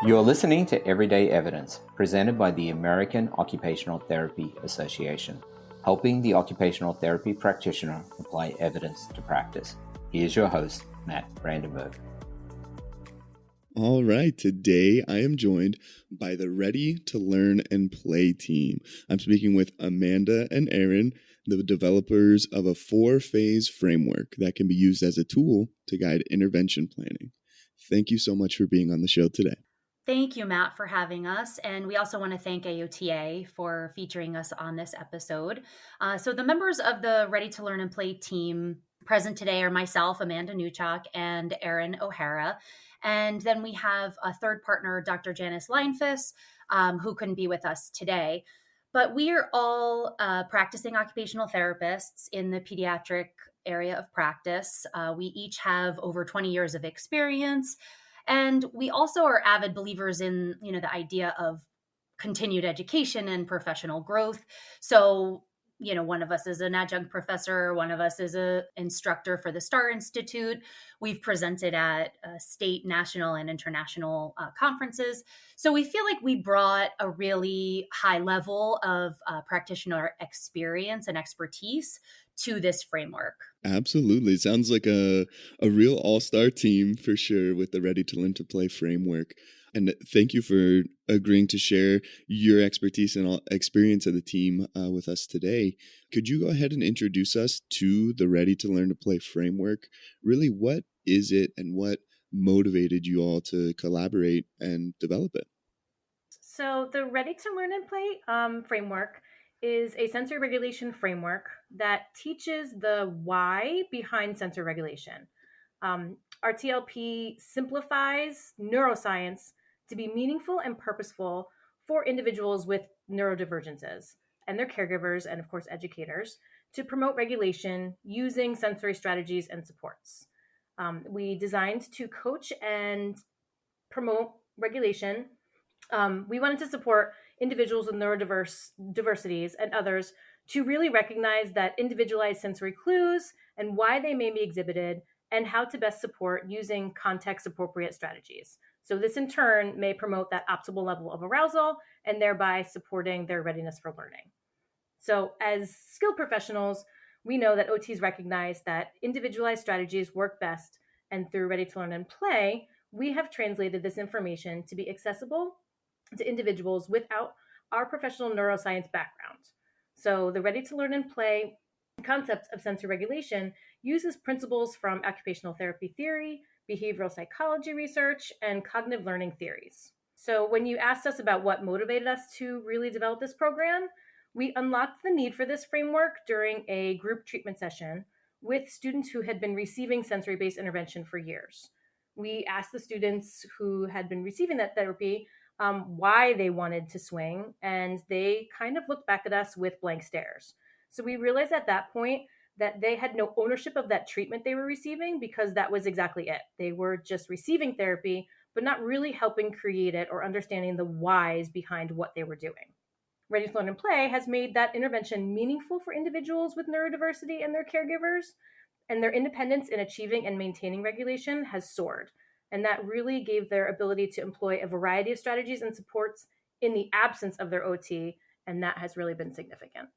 You're listening to Everyday Evidence, presented by the American Occupational Therapy Association, helping the occupational therapy practitioner apply evidence to practice. Here's your host, Matt Brandenburg. All right, today I am joined by the Ready to Learn and Play team. I'm speaking with Amanda and Erin, the developers of a 4-phase framework that can be used as a tool to guide intervention planning. Thank you so much for being on the show today. Thank you, Matt, for having us. And we also want to thank AOTA for featuring us on this episode. So the members of the Ready to Learn and Play team present today are myself, Amanda Newchok, and Erin O'Hara. And then we have a third partner, Dr. Janice Leinfuss, who couldn't be with us today. But we are all practicing occupational therapists in the pediatric area of practice. We each have over 20 years of experience. And we also are avid believers in, the idea of continued education and professional growth. So, one of us is an adjunct professor, one of us is an instructor for the STAR Institute. We've presented at state, national, and international conferences. So we feel like we brought a really high level of practitioner experience and expertise to this framework. Absolutely. It sounds like a real all-star team for sure with the Ready to Learn to Play framework. And thank you for agreeing to share your expertise and experience of the team with us today. Could you go ahead and introduce us to the Ready to Learn to Play framework? Really, what is it and what motivated you all to collaborate and develop it? So the Ready to Learn and Play framework is a sensory regulation framework that teaches the why behind sensory regulation. RTLP simplifies neuroscience to be meaningful and purposeful for individuals with neurodivergences and their caregivers and, of course, educators to promote regulation using sensory strategies and supports. We designed to coach and promote regulation. We wanted to support individuals with neurodiversities and others to really recognize that individualized sensory clues and why they may be exhibited and how to best support using context-appropriate strategies. So this in turn may promote that optimal level of arousal and thereby supporting their readiness for learning. So as skilled professionals, we know that OTs recognize that individualized strategies work best, and through Ready to Learn and Play, we have translated this information to be accessible to individuals without our professional neuroscience background. So the Ready to Learn and Play concept of sensory regulation uses principles from occupational therapy theory, behavioral psychology research, and cognitive learning theories. So when you asked us about what motivated us to really develop this program, we unlocked the need for this framework during a group treatment session with students who had been receiving sensory-based intervention for years. We asked the students who had been receiving that therapy why they wanted to swing, and they kind of looked back at us with blank stares. So we realized at that point that they had no ownership of that treatment they were receiving because that was exactly it. They were just receiving therapy, but not really helping create it or understanding the whys behind what they were doing. Ready to Learn and Play has made that intervention meaningful for individuals with neurodiversity and their caregivers, and their independence in achieving and maintaining regulation has soared. And that really gave their ability to employ a variety of strategies and supports in the absence of their OT, and that has really been significant.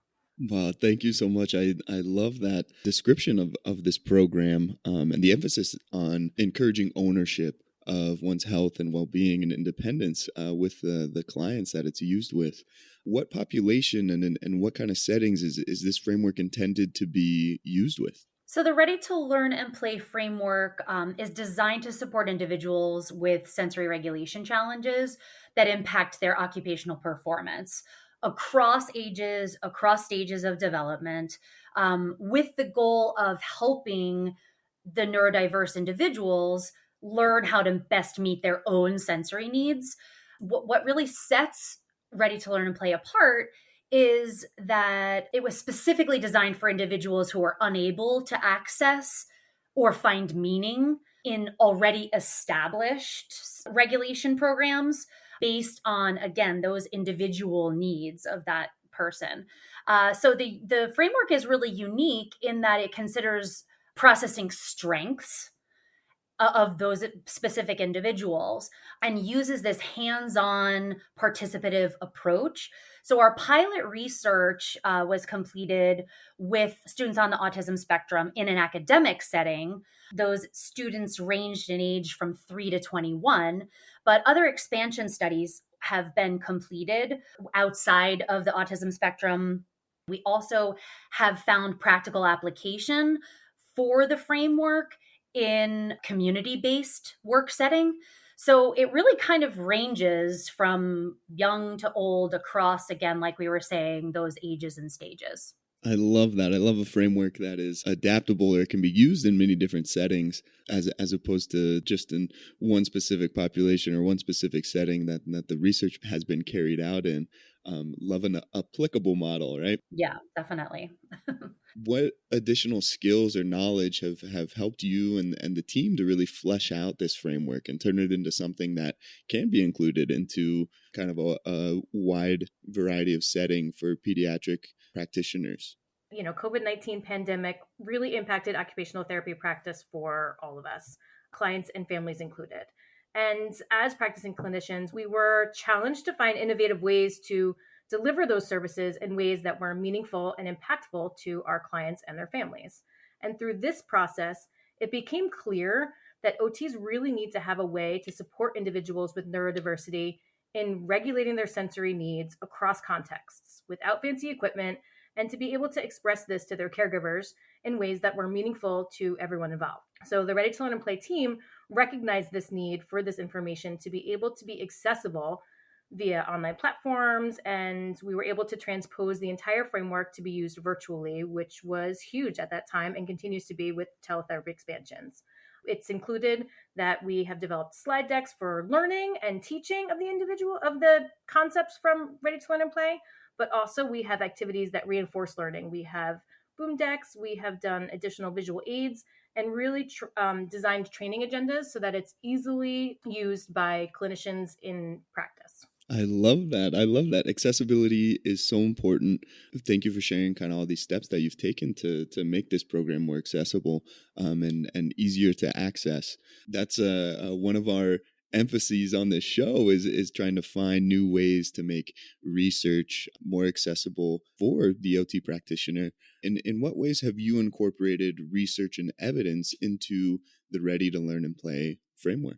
Wow, thank you so much. I love that description of this program and the emphasis on encouraging ownership of one's health and well-being and independence with the clients that it's used with. What population and what kind of settings is this framework intended to be used with? So the Ready to Learn and Play framework is designed to support individuals with sensory regulation challenges that impact their occupational performance across ages, across stages of development, with the goal of helping the neurodiverse individuals learn how to best meet their own sensory needs. What really sets Ready to Learn and Play apart is that it was specifically designed for individuals who are unable to access or find meaning in already established regulation programs based on, again, those individual needs of that person. So the framework is really unique in that it considers processing strengths of those specific individuals and uses this hands-on participative approach. So our pilot research was completed with students on the autism spectrum in an academic setting. Those students ranged in age from 3 to 21, but other expansion studies have been completed outside of the autism spectrum. We also have found practical application for the framework in community-based work setting. So it really kind of ranges from young to old across, again, like we were saying, those ages and stages. I love that. I love a framework that is adaptable or can be used in many different settings as opposed to just in one specific population or one specific setting that the research has been carried out in. Love an applicable model, right? Yeah, definitely. What additional skills or knowledge have helped you and the team to really flesh out this framework and turn it into something that can be included into kind of a wide variety of setting for pediatric practitioners? COVID-19 pandemic really impacted occupational therapy practice for all of us, clients and families included. And as practicing clinicians, we were challenged to find innovative ways to deliver those services in ways that were meaningful and impactful to our clients and their families. And through this process, it became clear that OTs really need to have a way to support individuals with neurodiversity in regulating their sensory needs across contexts without fancy equipment, and to be able to express this to their caregivers in ways that were meaningful to everyone involved. So the Ready to Learn and Play team recognized this need for this information to be able to be accessible via online platforms, and we were able to transpose the entire framework to be used virtually, which was huge at that time and continues to be with teletherapy expansions. It's included that we have developed slide decks for learning and teaching of the concepts from Ready to Learn and Play, but also we have activities that reinforce learning. We have boom decks, we have done additional visual aids, and really designed training agendas so that it's easily used by clinicians in practice. I love that. I love that. Accessibility is so important. Thank you for sharing kind of all these steps that you've taken to make this program more accessible and easier to access. That's one of our emphases on this show is trying to find new ways to make research more accessible for the OT practitioner. In what ways have you incorporated research and evidence into the Ready to Learn and Play framework?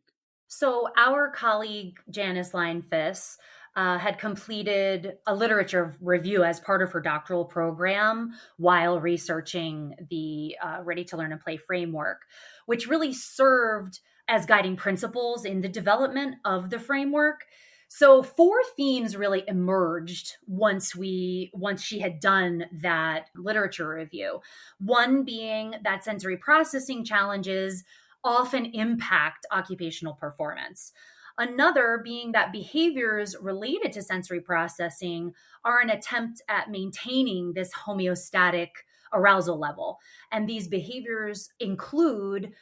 So our colleague, Janice Leinfus, had completed a literature review as part of her doctoral program while researching the Ready to Learn and Play framework, which really served as guiding principles in the development of the framework. So 4 themes really emerged once she had done that literature review. One being that sensory processing challenges often impact occupational performance. Another being that behaviors related to sensory processing are an attempt at maintaining this homeostatic arousal level. And these behaviors include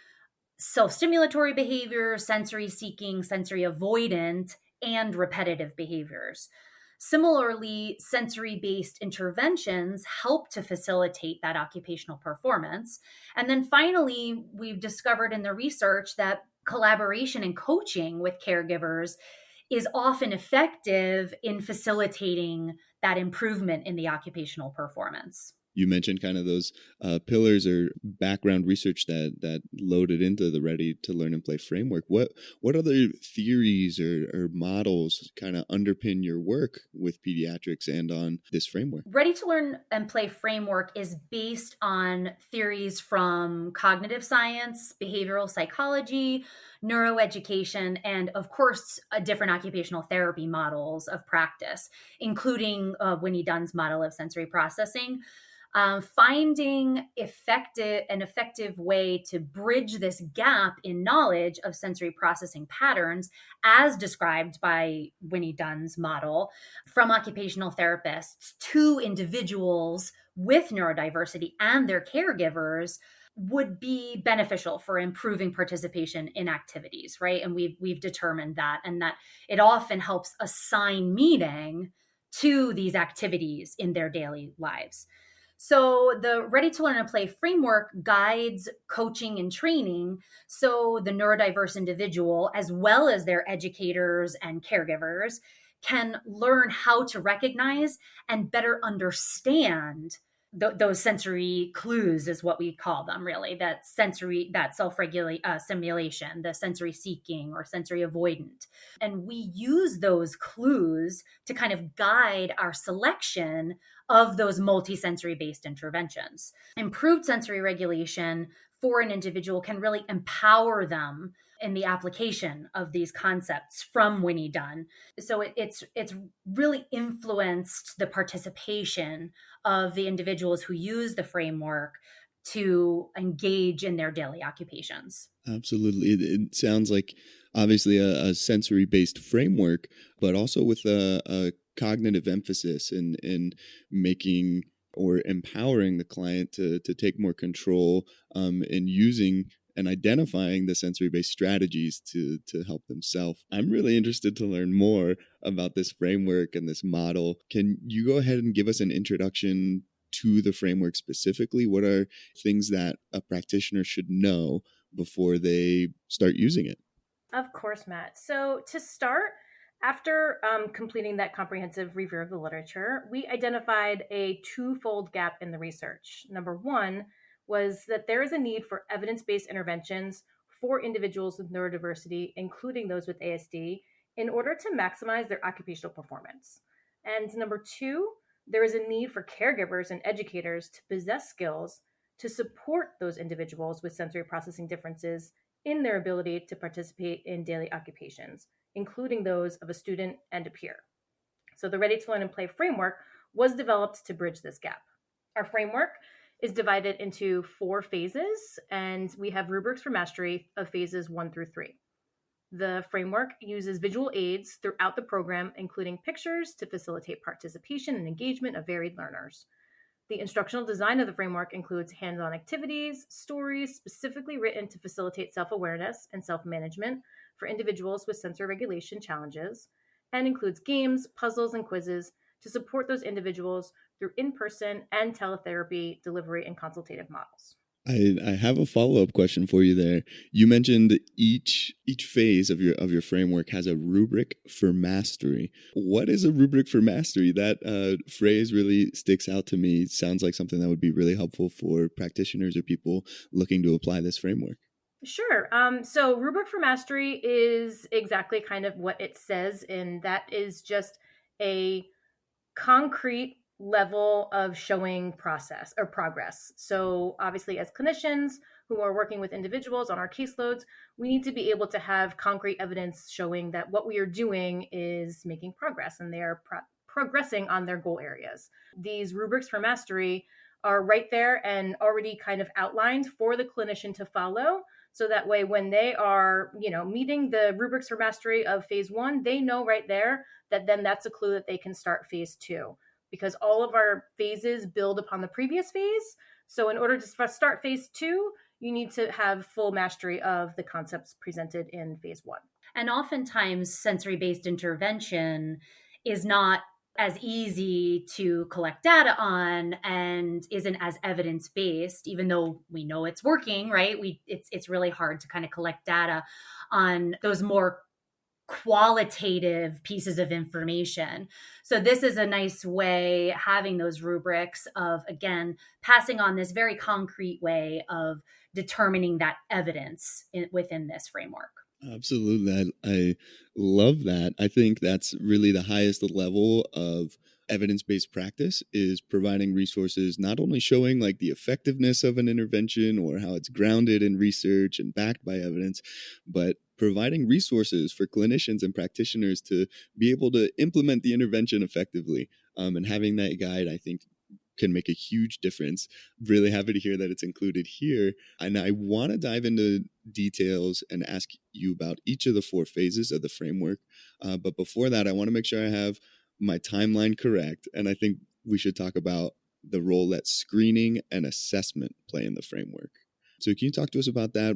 self-stimulatory behavior, sensory seeking, sensory avoidant, and repetitive behaviors. Similarly, sensory-based interventions help to facilitate that occupational performance. And then finally, we've discovered in the research that collaboration and coaching with caregivers is often effective in facilitating that improvement in the occupational performance. You mentioned kind of those pillars or background research that loaded into the Ready to Learn and Play framework. What other theories or models kind of underpin your work with pediatrics and on this framework? Ready to Learn and Play framework is based on theories from cognitive science, behavioral psychology, neuroeducation, and of course, different occupational therapy models of practice, including Winnie Dunn's model of sensory processing. Finding an effective way to bridge this gap in knowledge of sensory processing patterns, as described by Winnie Dunn's model, from occupational therapists to individuals with neurodiversity and their caregivers, would be beneficial for improving participation in activities, right? And we've determined that, and that it often helps assign meaning to these activities in their daily lives. So the Ready to Learn and Play framework guides coaching and training so the neurodiverse individual, as well as their educators and caregivers, can learn how to recognize and better understand those sensory clues is what we call them, really. That sensory, that self-regulate simulation, the sensory seeking or sensory avoidant. And we use those clues to kind of guide our selection of those multisensory based interventions. Improved sensory regulation for an individual can really empower them in the application of these concepts from Winnie Dunn. So it's really influenced the participation of the individuals who use the framework to engage in their daily occupations. Absolutely. It sounds like obviously a sensory-based framework, but also with a cognitive emphasis in making or empowering the client to take more control in using and identifying the sensory-based strategies to help themselves. I'm really interested to learn more about this framework and this model. Can you go ahead and give us an introduction to the framework specifically? What are things that a practitioner should know before they start using it? Of course, Matt. So to start, after completing that comprehensive review of the literature, we identified a twofold gap in the research. Number one was that there is a need for evidence-based interventions for individuals with neurodiversity, including those with ASD, in order to maximize their occupational performance. And number two, there is a need for caregivers and educators to possess skills to support those individuals with sensory processing differences in their ability to participate in daily occupations, including those of a student and a peer. So the Ready to Learn and Play framework was developed to bridge this gap. Our framework is divided into 4 phases, and we have rubrics for mastery of phases 1 through 3. The framework uses visual aids throughout the program, including pictures to facilitate participation and engagement of varied learners. The instructional design of the framework includes hands-on activities, stories specifically written to facilitate self-awareness and self-management for individuals with sensory regulation challenges, and includes games, puzzles, and quizzes to support those individuals through in-person and teletherapy delivery and consultative models. I have a follow-up question for you there. You mentioned each phase of your framework has a rubric for mastery. What is a rubric for mastery? That phrase really sticks out to me. It sounds like something that would be really helpful for practitioners or people looking to apply this framework. Sure. So rubric for mastery is exactly kind of what it says, and that is just a concrete level of showing process or progress. So obviously, as clinicians who are working with individuals on our caseloads, we need to be able to have concrete evidence showing that what we are doing is making progress and they are progressing on their goal areas. These rubrics for mastery are right there and already kind of outlined for the clinician to follow. So that way, when they are, meeting the rubrics for mastery of phase 1, they know right there that then that's a clue that they can start phase 2. Because all of our phases build upon the previous phase. So in order to start phase 2, you need to have full mastery of the concepts presented in phase 1. And oftentimes, sensory-based intervention is not as easy to collect data on and isn't as evidence-based, even though we know it's working, right? It's really hard to kind of collect data on those more qualitative pieces of information. So this is a nice way, having those rubrics of, again, passing on this very concrete way of determining that evidence within this framework. Absolutely. I love that. I think that's really the highest level of evidence-based practice, is providing resources, not only showing like the effectiveness of an intervention or how it's grounded in research and backed by evidence, but providing resources for clinicians and practitioners to be able to implement the intervention effectively. And having that guide, I think, can make a huge difference. Really happy to hear that it's included here. And I want to dive into details and ask you about each of the 4 phases of the framework. But before that, I want to make sure I have my timeline correct. And I think we should talk about the role that screening and assessment play in the framework. So can you talk to us about that?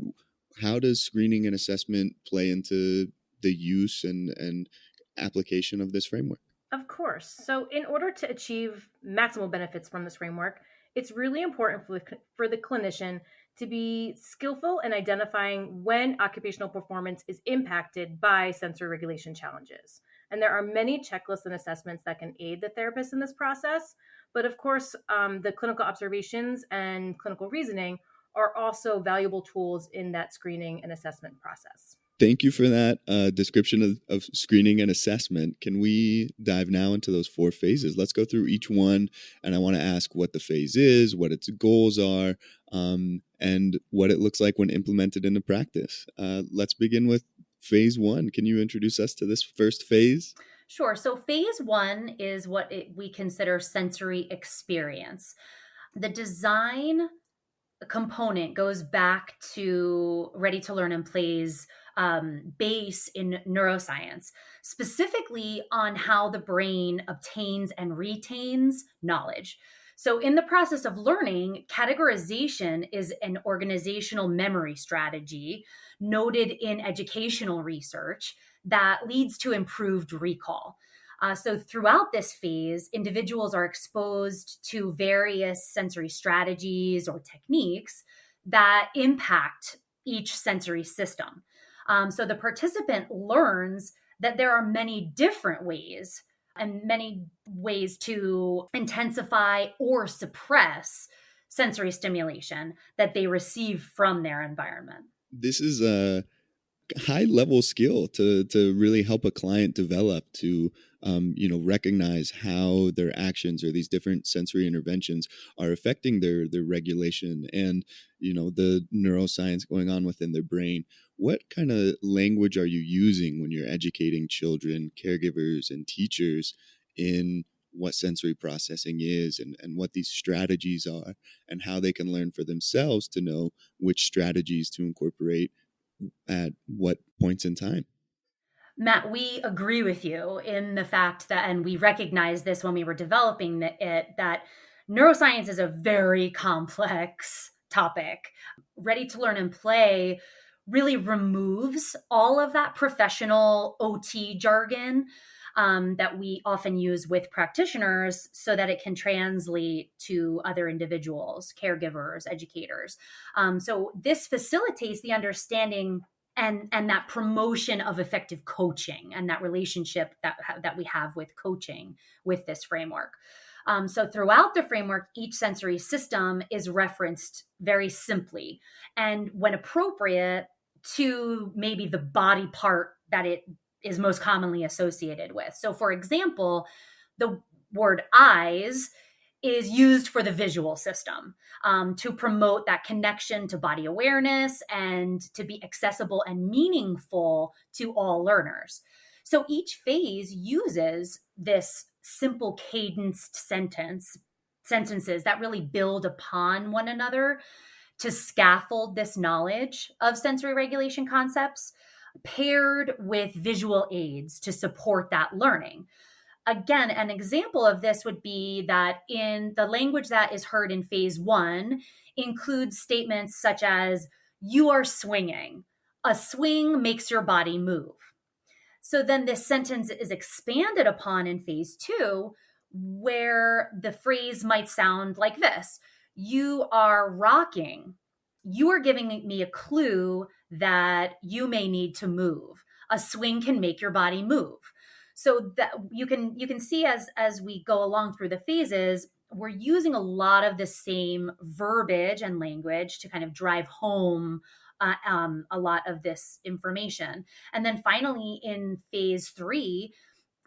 How does screening and assessment play into the use and application of this framework? Of course. So in order to achieve maximal benefits from this framework, It's really important for the clinician to be skillful in identifying when occupational performance is impacted by sensory regulation challenges. And there are many checklists and assessments that can aid the therapist in this process. But of course, the clinical observations and clinical reasoning are also valuable tools in that screening and assessment process. Thank you for that description of screening and assessment. Can we dive now into those 4 phases? Let's go through each one, and I want to ask what the phase is, what its goals are, and what it looks like when implemented into practice. Let's begin with phase 1. Can you introduce us to this first phase? Sure. So phase 1 is what we consider sensory experience. The design component goes back to Ready to Learn and Play's base in neuroscience, specifically on how the brain obtains and retains knowledge. So, in the process of learning, categorization is an organizational memory strategy noted in educational research that leads to improved recall. So, throughout this phase, individuals are exposed to various sensory strategies or techniques that impact each sensory system. So the participant learns that there are many different ways and many ways to intensify or suppress sensory stimulation that they receive from their environment. This is a high level skill to really help a client develop to recognize how their actions or these different sensory interventions are affecting their regulation and the neuroscience going on within their brain. What kind of language are you using when you're educating children, caregivers, and teachers in what sensory processing is and what these strategies are and how they can learn for themselves to know which strategies to incorporate at what points in time? Matt, we agree with you in the fact that, and we recognized this when we were developing it, that neuroscience is a very complex topic. Ready to Learn and Play really removes all of that professional OT jargon that we often use with practitioners so that it can translate to other individuals, caregivers, educators. So this facilitates the understanding and that promotion of effective coaching and that relationship that we have with coaching with this framework. So throughout the framework, each sensory system is referenced very simply and when appropriate to maybe the body part that it is most commonly associated with. So for example, the word eyes is used for the visual system to promote that connection to body awareness and to be accessible and meaningful to all learners. So each phase uses this simple cadenced sentences that really build upon one another to scaffold this knowledge of sensory regulation concepts paired with visual aids to support that learning. Again, an example of this would be that in the language that is heard in phase 1 includes statements such as, you are swinging. A swing makes your body move. So then this sentence is expanded upon in phase 2, where the phrase might sound like this. You are rocking. You are giving me a clue that you may need to move. A swing can make your body move. So that you can see as we go along through the phases, we're using a lot of the same verbiage and language to kind of drive home a lot of this information. And then finally, in phase 3,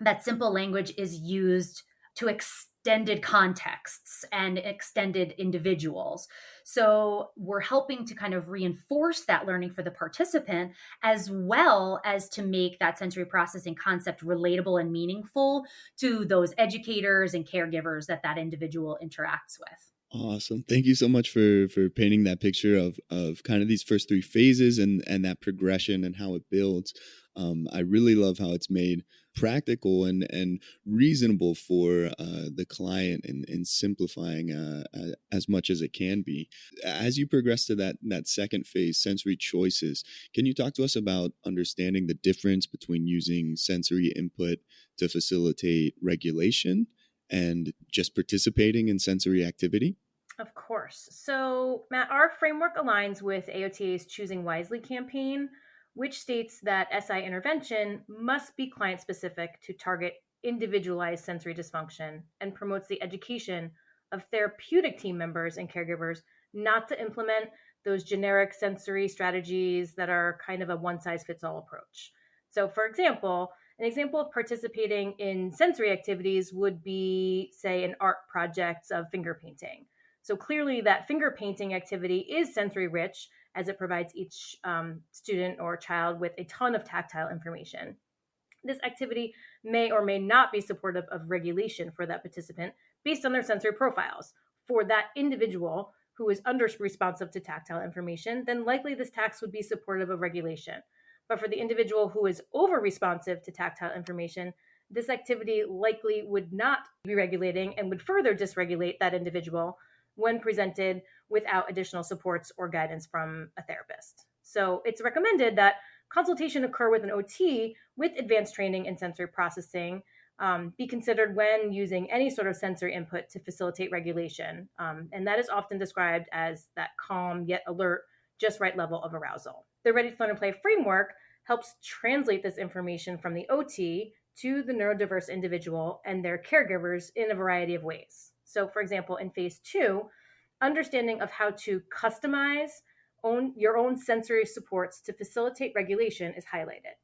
that simple language is used to extended contexts and extended individuals. So we're helping to kind of reinforce that learning for the participant, as well as to make that sensory processing concept relatable and meaningful to those educators and caregivers that individual interacts with. Awesome. Thank you so much for painting that picture of kind of these first 3 phases and that progression and how it builds. I really love how it's made practical and reasonable for the client and simplifying as much as it can be. As you progress to that second phase, sensory choices, can you talk to us about understanding the difference between using sensory input to facilitate regulation and just participating in sensory activity? Of course. So, Matt, our framework aligns with AOTA's Choosing Wisely campaign, which states that SI intervention must be client specific to target individualized sensory dysfunction and promotes the education of therapeutic team members and caregivers not to implement those generic sensory strategies that are kind of a one size fits all approach. So, for example, an example of participating in sensory activities would be, say, an art project of finger painting. So clearly that finger painting activity is sensory rich as it provides each student or child with a ton of tactile information. This activity may or may not be supportive of regulation for that participant based on their sensory profiles. For that individual who is under responsive to tactile information, then likely this task would be supportive of regulation. But for the individual who is over responsive to tactile information, this activity likely would not be regulating and would further dysregulate that individual when presented without additional supports or guidance from a therapist. So it's recommended that consultation occur with an OT with advanced training in sensory processing be considered when using any sort of sensory input to facilitate regulation. And that is often described as that calm yet alert, just right level of arousal. The Ready to Learn and Play framework helps translate this information from the OT to the neurodiverse individual and their caregivers in a variety of ways. So, for example, in phase 2, understanding of how to customize your own sensory supports to facilitate regulation is highlighted.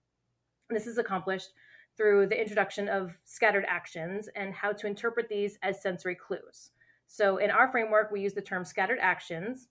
This is accomplished through the introduction of scattered actions and how to interpret these as sensory clues. So in our framework, we use the term scattered actions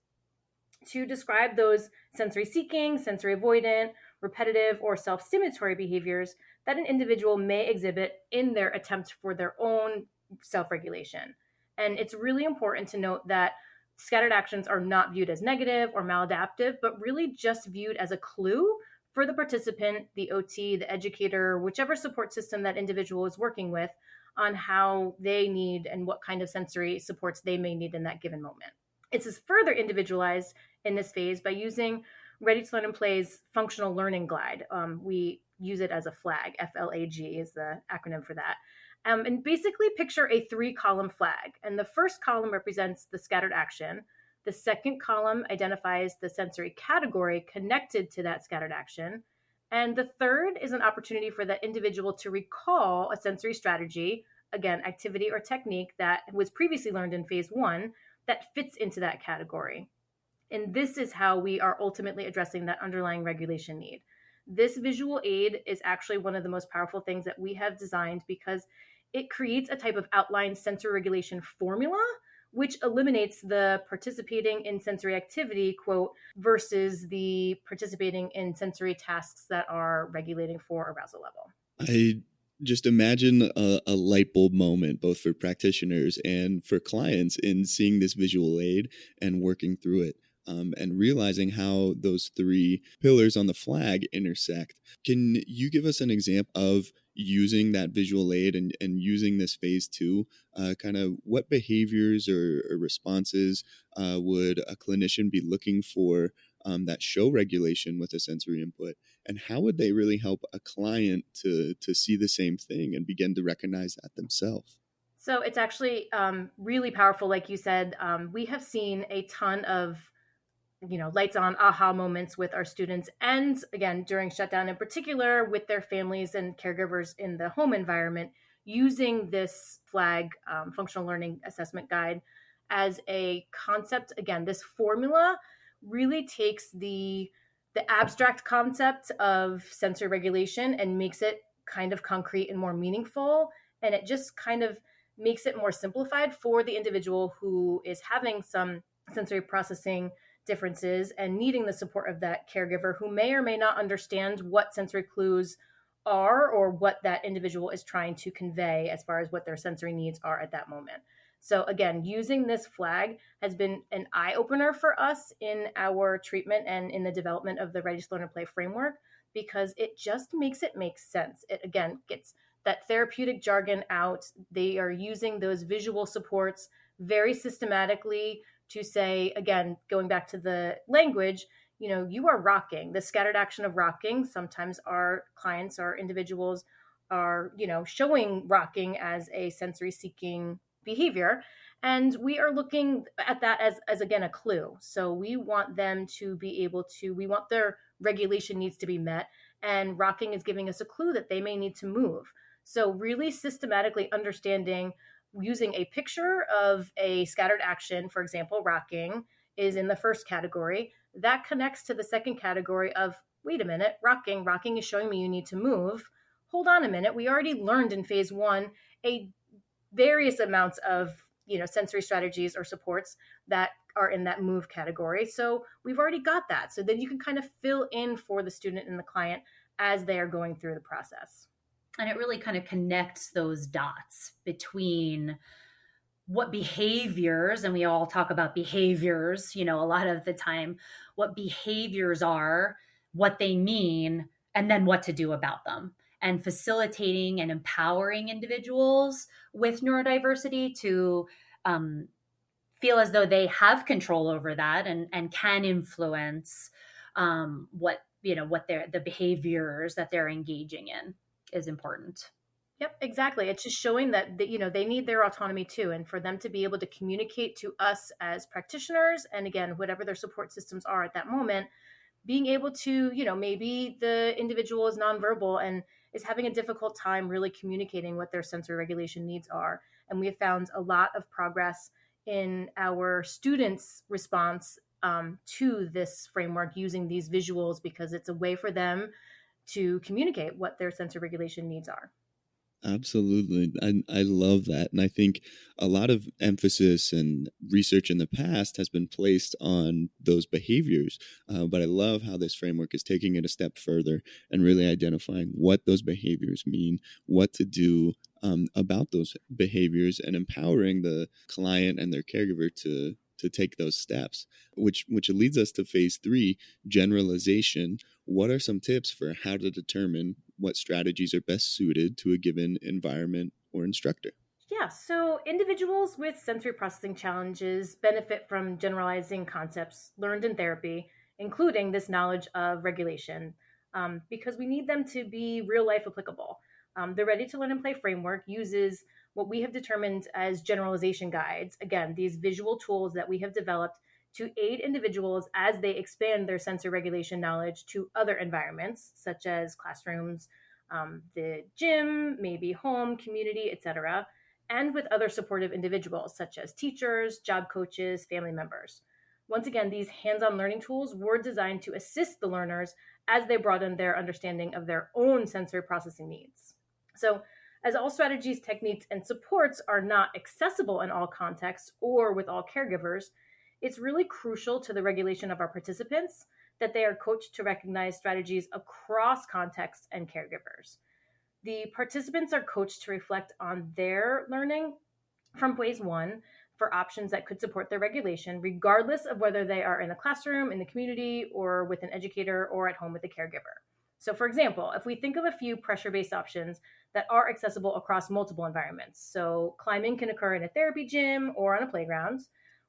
to describe those sensory seeking, sensory avoidant, repetitive, or self-stimulatory behaviors that an individual may exhibit in their attempt for their own self-regulation. And it's really important to note that scattered actions are not viewed as negative or maladaptive, but really just viewed as a clue for the participant, the OT, the educator, whichever support system that individual is working with, on how they need and what kind of sensory supports they may need in that given moment. It's further individualized in this phase by using Ready to Learn and Play's functional learning glide. We use it as a flag. FLAG is the acronym for that. And basically picture a 3-column flag. And the first column represents the scattered action. The second column identifies the sensory category connected to that scattered action. And the third is an opportunity for that individual to recall a sensory strategy, again, activity or technique that was previously learned in phase 1 that fits into that category. And this is how we are ultimately addressing that underlying regulation need. This visual aid is actually one of the most powerful things that we have designed because it creates a type of outlined sensory regulation formula, which eliminates the participating in sensory activity, quote, versus the participating in sensory tasks that are regulating for arousal level. I just imagine a light bulb moment, both for practitioners and for clients, in seeing this visual aid and working through it. And realizing how those 3 pillars on the flag intersect. Can you give us an example of using that visual aid and using this phase 2? Kind of what behaviors or responses would a clinician be looking for that show regulation with a sensory input? And how would they really help a client to see the same thing and begin to recognize that themselves? So it's actually really powerful. Like you said, we have seen a ton of lights on aha moments with our students, and again during shutdown in particular with their families and caregivers in the home environment, using this flag functional learning assessment guide as a concept. Again, this formula really takes the abstract concept of sensory regulation and makes it kind of concrete and more meaningful, and it just kind of makes it more simplified for the individual who is having some sensory processing differences and needing the support of that caregiver who may or may not understand what sensory clues are or what that individual is trying to convey as far as what their sensory needs are at that moment. So again, using this flag has been an eye-opener for us in our treatment and in the development of the Ready to Learn and Play framework, because it just makes it make sense. It again gets that therapeutic jargon out. They are using those visual supports very systematically to say, again, going back to the language, you are rocking, the scattered action of rocking. Sometimes our clients, our individuals are, showing rocking as a sensory seeking behavior. And we are looking at that as again, a clue. So we want them to be able to, we want their regulation needs to be met. And rocking is giving us a clue that they may need to move. So really systematically understanding, using a picture of a scattered action, for example, rocking is in the first category. That connects to the second category of, wait a minute, rocking is showing me you need to move. Hold on a minute. We already learned in phase one a various amounts of sensory strategies or supports that are in that move category. So we've already got that. So then you can kind of fill in for the student and the client as they are going through the process. And it really kind of connects those dots between what behaviors, and we all talk about behaviors, a lot of the time, what behaviors are, what they mean, and then what to do about them. And facilitating and empowering individuals with neurodiversity to feel as though they have control over that and can influence what the behaviors that they're engaging in is important. Yep, exactly. It's just showing that they need their autonomy too, and for them to be able to communicate to us as practitioners, and again, whatever their support systems are at that moment, being able to, maybe the individual is nonverbal and is having a difficult time really communicating what their sensory regulation needs are. And we have found a lot of progress in our students' response to this framework using these visuals, because it's a way for them to communicate what their sensory regulation needs are. Absolutely. I love that. And I think a lot of emphasis and research in the past has been placed on those behaviors. But I love how this framework is taking it a step further and really identifying what those behaviors mean, what to do about those behaviors, and empowering the client and their caregiver to take those steps, which leads us to phase 3, generalization. What are some tips for how to determine what strategies are best suited to a given environment or instructor? Yeah, so individuals with sensory processing challenges benefit from generalizing concepts learned in therapy, including this knowledge of regulation, because we need them to be real life applicable. The Ready to Learn and Play framework uses what we have determined as generalization guides. Again, these visual tools that we have developed to aid individuals as they expand their sensory regulation knowledge to other environments, such as classrooms, the gym, maybe home, community, etc., and with other supportive individuals, such as teachers, job coaches, family members. Once again, these hands-on learning tools were designed to assist the learners as they broaden their understanding of their own sensory processing needs. So, as all strategies, techniques, and supports are not accessible in all contexts or with all caregivers, it's really crucial to the regulation of our participants that they are coached to recognize strategies across contexts and caregivers. The participants are coached to reflect on their learning from phase 1 for options that could support their regulation, regardless of whether they are in the classroom, in the community, or with an educator, or at home with a caregiver. So for example, if we think of a few pressure-based options that are accessible across multiple environments. So climbing can occur in a therapy gym or on a playground.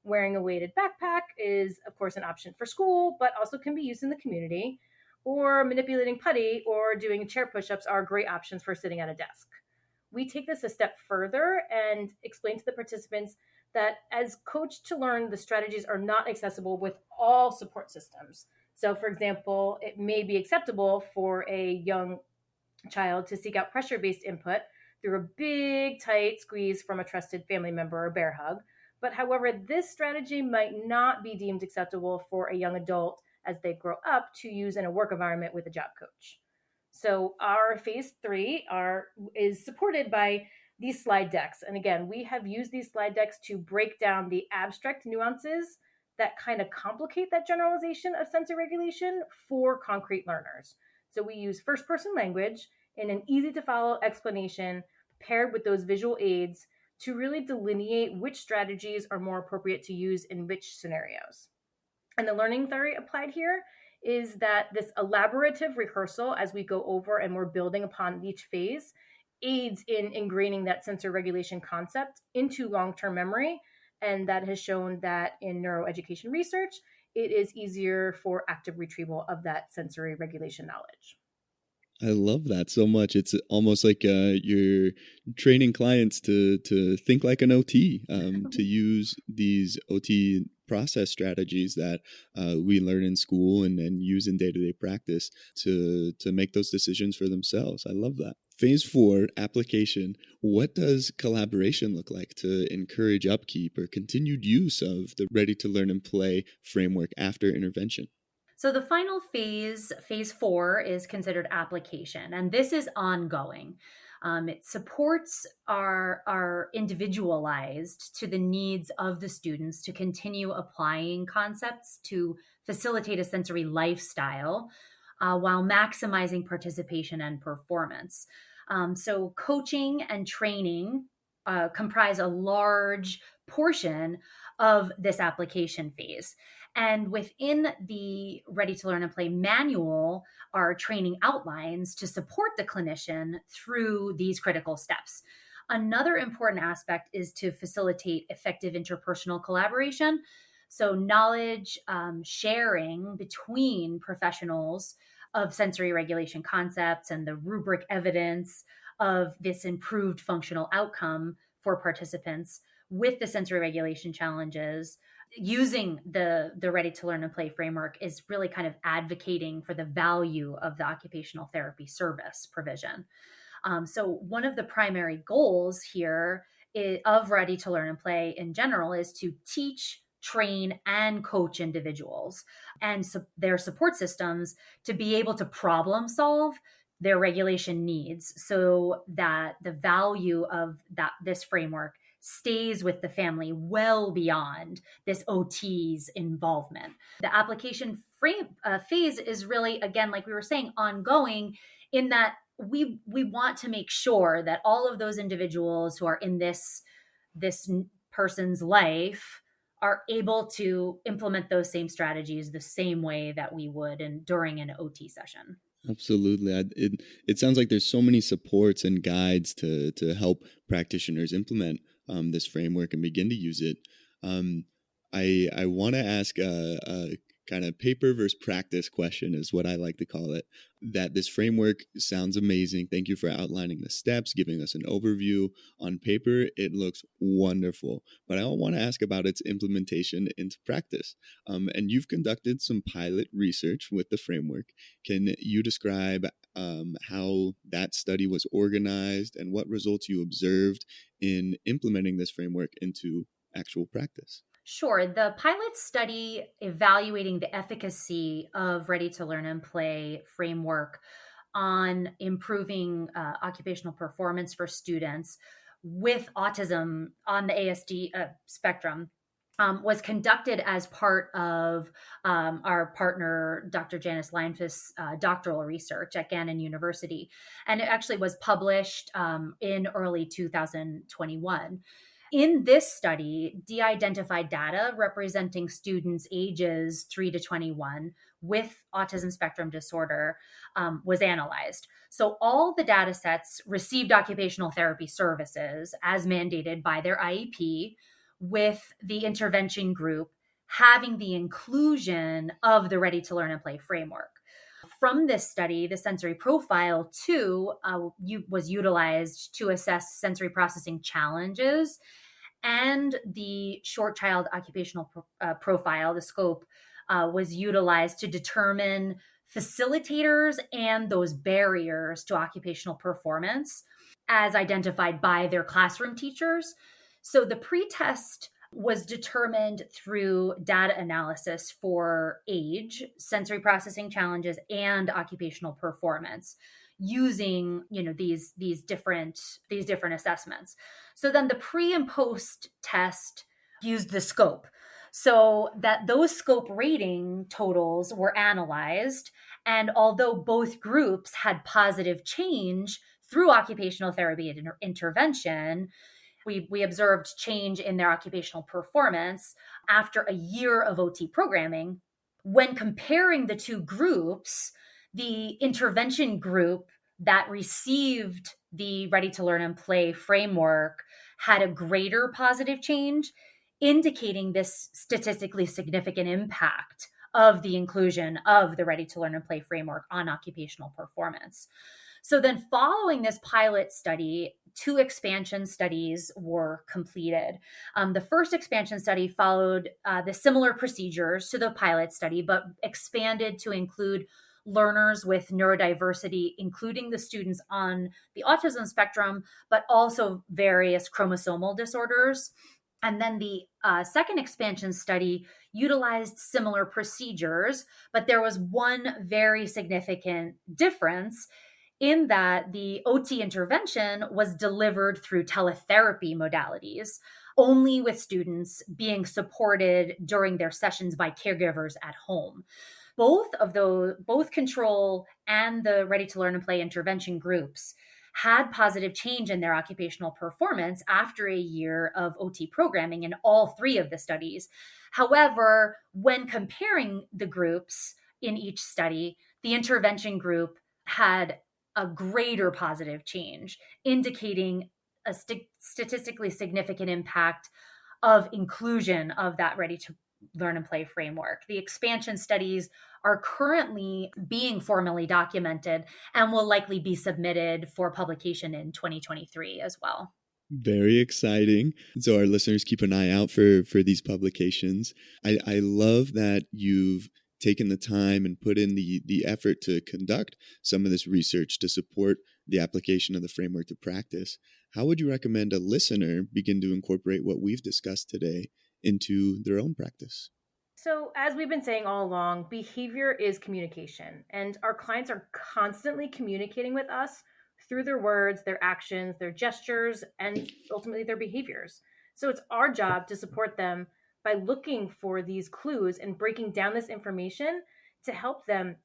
Wearing a weighted backpack is, of course, an option for school, but also can be used in the community. Or manipulating putty or doing chair push-ups are great options for sitting at a desk. We take this a step further and explain to the participants that as coached to learn, the strategies are not accessible with all support systems. So, for example, it may be acceptable for a young child to seek out pressure-based input through a big, tight squeeze from a trusted family member or bear hug. But however, this strategy might not be deemed acceptable for a young adult as they grow up to use in a work environment with a job coach. So our phase 3 is supported by these slide decks. And again, we have used these slide decks to break down the abstract nuances that kind of complicate that generalization of sensory regulation for concrete learners. So we use first person language in an easy to follow explanation paired with those visual aids to really delineate which strategies are more appropriate to use in which scenarios. And the learning theory applied here is that this elaborative rehearsal as we go over and we're building upon each phase aids in ingraining that sensory regulation concept into long-term memory. And that has shown that in neuroeducation research, it is easier for active retrieval of that sensory regulation knowledge. I love that so much. It's almost like you're training clients to think like an OT, to use these OT process strategies that we learn in school and use in day-to-day practice to make those decisions for themselves. I love that. Phase 4, application. What does collaboration look like to encourage upkeep or continued use of the Ready to Learn and Play framework after intervention? So the final phase, phase 4, is considered application, and this is ongoing. It supports are individualized to the needs of the students to continue applying concepts to facilitate a sensory lifestyle while maximizing participation and performance. So coaching and training comprise a large portion of this application phase. And within the Ready to Learn and Play manual are training outlines to support the clinician through these critical steps. Another important aspect is to facilitate effective interpersonal collaboration. So, knowledge sharing between professionals of sensory regulation concepts and the rubric evidence of this improved functional outcome for participants with the sensory regulation challenges. Using the Ready to Learn and Play framework is really kind of advocating for the value of the occupational therapy service provision. So one of the primary goals here of Ready to Learn and Play in general is to teach, train, and coach individuals and their support systems to be able to problem solve their regulation needs so that the value of this framework stays with the family well beyond this OT's involvement. The application phase is really, again, like we were saying, ongoing in that we want to make sure that all of those individuals who are in this person's life are able to implement those same strategies the same way that we would during an OT session. Absolutely. It sounds like there's so many supports and guides to help practitioners implement this framework and begin to use it. I want to ask a kind of paper versus practice question is what I like to call it. That this framework sounds amazing. Thank you for outlining the steps, giving us an overview. On paper, it looks wonderful. But I want to ask about its implementation into practice. And you've conducted some pilot research with the framework. Can you describe how that study was organized and what results you observed in implementing this framework into actual practice? Sure. The pilot study evaluating the efficacy of Ready to Learn and Play framework on improving occupational performance for students with autism on the ASD spectrum was conducted as part of our partner, Dr. Janice Leinfuss's doctoral research at Gannon University. And it actually was published in early 2021. In this study, de-identified data representing students ages 3 to 21 with autism spectrum disorder was analyzed. So all the data sets received occupational therapy services as mandated by their IEP, with the intervention group having the inclusion of the Ready to Learn and Play framework. From this study, the sensory profile too was utilized to assess sensory processing challenges, and the short child occupational profile, the scope, was utilized to determine facilitators and those barriers to occupational performance as identified by their classroom teachers. So the pretest was determined through data analysis for age, sensory processing challenges, and occupational performance using these different assessments. So then the pre and post test used the scope, so that those scope rating totals were analyzed. And although both groups had positive change through occupational therapy intervention, we observed change in their occupational performance after a year of OT programming. When comparing the two groups, the intervention group that received the Ready to Learn and Play framework had a greater positive change, indicating this statistically significant impact of the inclusion of the Ready to Learn and Play framework on occupational performance. So then following this pilot study, 2 expansion studies were completed. The first expansion study followed the similar procedures to the pilot study, but expanded to include learners with neurodiversity, including the students on the autism spectrum, but also various chromosomal disorders. And then the second expansion study utilized similar procedures, but there was one very significant difference in that the OT intervention was delivered through teletherapy modalities, only with students being supported during their sessions by caregivers at home. Both control and the Ready to Learn and Play intervention groups had positive change in their occupational performance after a year of OT programming in all 3 of the studies. However, when comparing the groups in each study, the intervention group had a greater positive change, indicating a statistically significant impact of inclusion of that Ready to Learn and Play framework. The expansion studies are currently being formally documented and will likely be submitted for publication in 2023 as well. Very exciting. So our listeners keep an eye out for these publications. I love that you've taken the time and put in the effort to conduct some of this research to support the application of the framework to practice. How would you recommend a listener begin to incorporate what we've discussed today into their own practice? So, as we've been saying all along, behavior is communication, and our clients are constantly communicating with us through their words, their actions, their gestures, and ultimately their behaviors. So, it's our job to support them by looking for these clues and breaking down this information to help them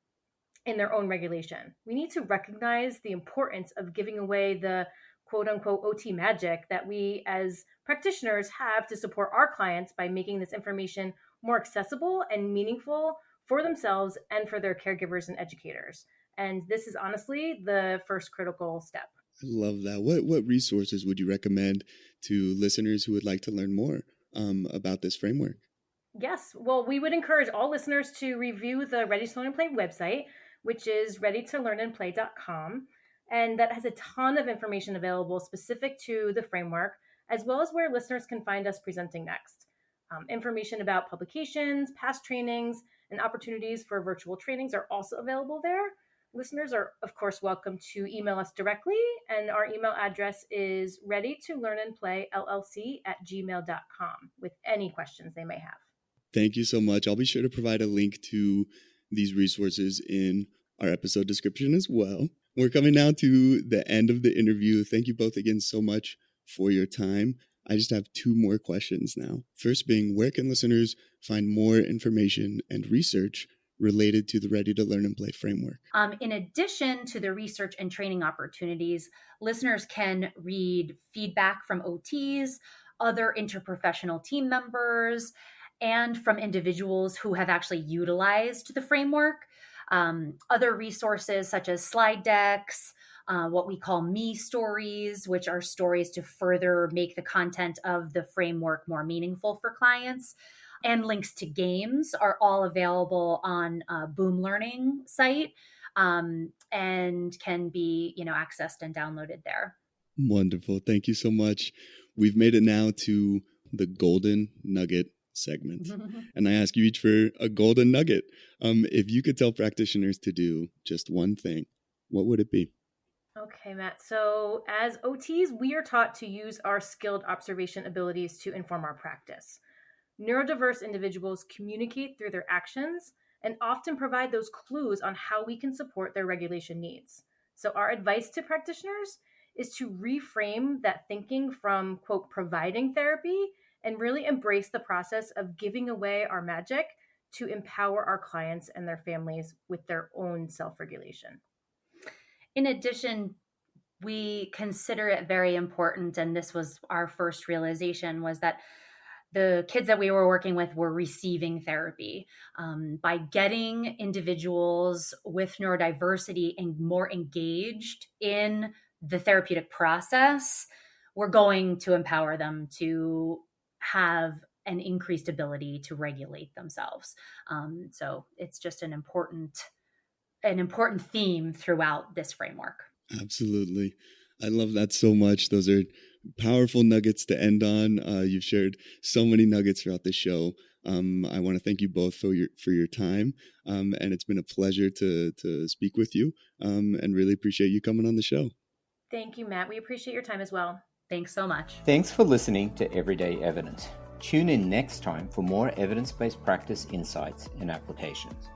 in their own regulation. We need to recognize the importance of giving away the quote unquote OT magic that we as practitioners have to support our clients by making this information more accessible and meaningful for themselves and for their caregivers and educators. And this is honestly the first critical step. I love that. What resources would you recommend to listeners who would like to learn more about this framework? Yes, well, we would encourage all listeners to review the Ready to Learn and Play website, which is readytolearnandplay.com. And that has a ton of information available specific to the framework, as well as where listeners can find us presenting next. Information about publications, past trainings, and opportunities for virtual trainings are also available there. Listeners are, of course, welcome to email us directly, and our email address is readytolearnandplayllc@gmail.com with any questions they may have. Thank you so much. I'll be sure to provide a link to these resources in our episode description as well. We're coming now to the end of the interview. Thank you both again so much for your time. I just have 2 more questions now. First being, where can listeners find more information and research related to the Ready to Learn and Play framework? In addition to the research and training opportunities, listeners can read feedback from OTs, other interprofessional team members, and from individuals who have actually utilized the framework. Other resources such as slide decks, what we call me stories, which are stories to further make the content of the framework more meaningful for clients, and links to games are all available on Boom Learning site and can be accessed and downloaded there. Wonderful. Thank you so much. We've made it now to the Golden Nugget segment. And I ask you each for a golden nugget. If you could tell practitioners to do just one thing, what would it be? Okay, Matt. So as OTs, we are taught to use our skilled observation abilities to inform our practice. Neurodiverse individuals communicate through their actions and often provide those clues on how we can support their regulation needs. So our advice to practitioners is to reframe that thinking from, quote, providing therapy and really embrace the process of giving away our magic to empower our clients and their families with their own self-regulation. In addition, we consider it very important, and this was our first realization, was that the kids that we were working with were receiving therapy. By getting individuals with neurodiversity and more engaged in the therapeutic process, we're going to empower them to have an increased ability to regulate themselves. So it's just an important theme throughout this framework. Absolutely. I love that so much. Those are powerful nuggets to end on. You've shared so many nuggets throughout the show. I want to thank you both for your time. And it's been a pleasure to speak with you, and really appreciate you coming on the show. Thank you, Matt. We appreciate your time as well. Thanks so much. Thanks for listening to Everyday Evidence. Tune in next time for more evidence-based practice insights and applications.